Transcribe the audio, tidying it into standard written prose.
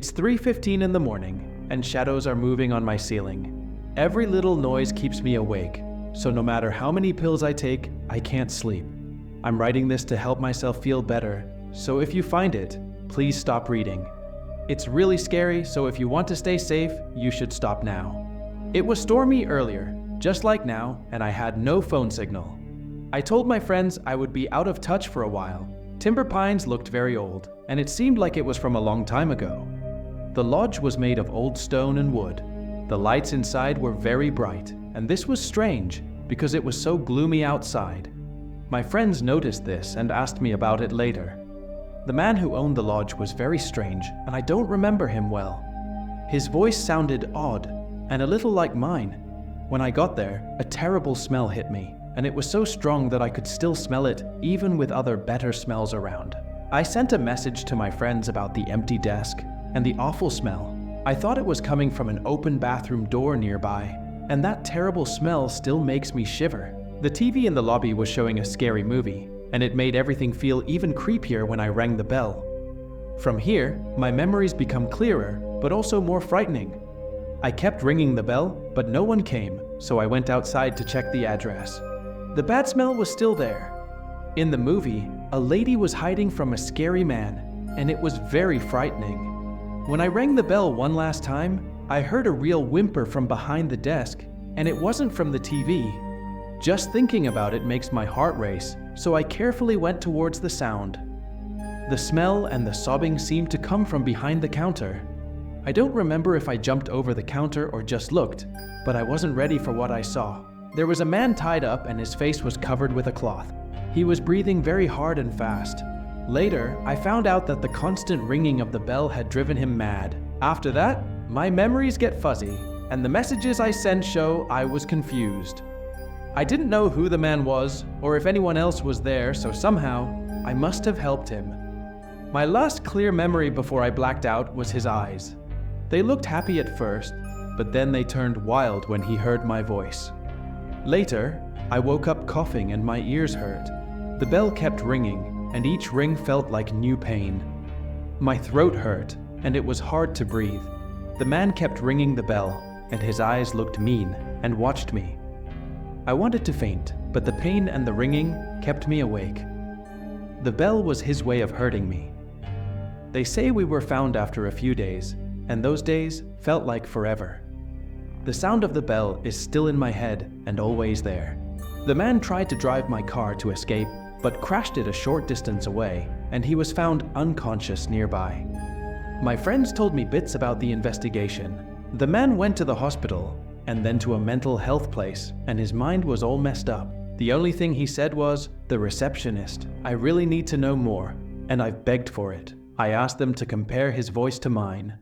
It's 3:15 in the morning, and shadows are moving on my ceiling. Every little noise keeps me awake, so no matter how many pills I take, I can't sleep. I'm writing this to help myself feel better, so if you find it, please stop reading. It's really scary, so if you want to stay safe, you should stop now. It was stormy earlier, just like now, and I had no phone signal. I told my friends I would be out of touch for a while. Timber pines looked very old, and it seemed like it was from a long time ago. The lodge was made of old stone and wood. The lights inside were very bright, and this was strange because it was so gloomy outside. My friends noticed this and asked me about it later. The man who owned the lodge was very strange, and I don't remember him well. His voice sounded odd and a little like mine. When I got there, a terrible smell hit me, and it was so strong that I could still smell it even with other better smells around. I sent a message to my friends about the empty desk and the awful smell. I thought it was coming from an open bathroom door nearby, and that terrible smell still makes me shiver. The TV in the lobby was showing a scary movie, and it made everything feel even creepier when I rang the bell. From here, my memories become clearer, but also more frightening. I kept ringing the bell, but no one came, so I went outside to check the address. The bad smell was still there. In the movie, a lady was hiding from a scary man, and it was very frightening. When I rang the bell one last time, I heard a real whimper from behind the desk, and it wasn't from the TV. Just thinking about it makes my heart race, so I carefully went towards the sound. The smell and the sobbing seemed to come from behind the counter. I don't remember if I jumped over the counter or just looked, but I wasn't ready for what I saw. There was a man tied up and his face was covered with a cloth. He was breathing very hard and fast. Later, I found out that the constant ringing of the bell had driven him mad. After that, my memories get fuzzy, and the messages I send show I was confused. I didn't know who the man was or if anyone else was there, so somehow I must have helped him. My last clear memory before I blacked out was his eyes. They looked happy at first, but then they turned wild when he heard my voice. Later, I woke up coughing and my ears hurt. The bell kept ringing, and each ring felt like new pain. My throat hurt, and it was hard to breathe. The man kept ringing the bell, and his eyes looked mean and watched me. I wanted to faint, but the pain and the ringing kept me awake. The bell was his way of hurting me. They say we were found after a few days, and those days felt like forever. The sound of the bell is still in my head and always there. The man tried to drive my car to escape, but crashed it a short distance away, and he was found unconscious nearby. My friends told me bits about the investigation. The man went to the hospital, and then to a mental health place, and his mind was all messed up. The only thing he said was, "The receptionist, I really need to know more," and I've begged for it. I asked them to compare his voice to mine.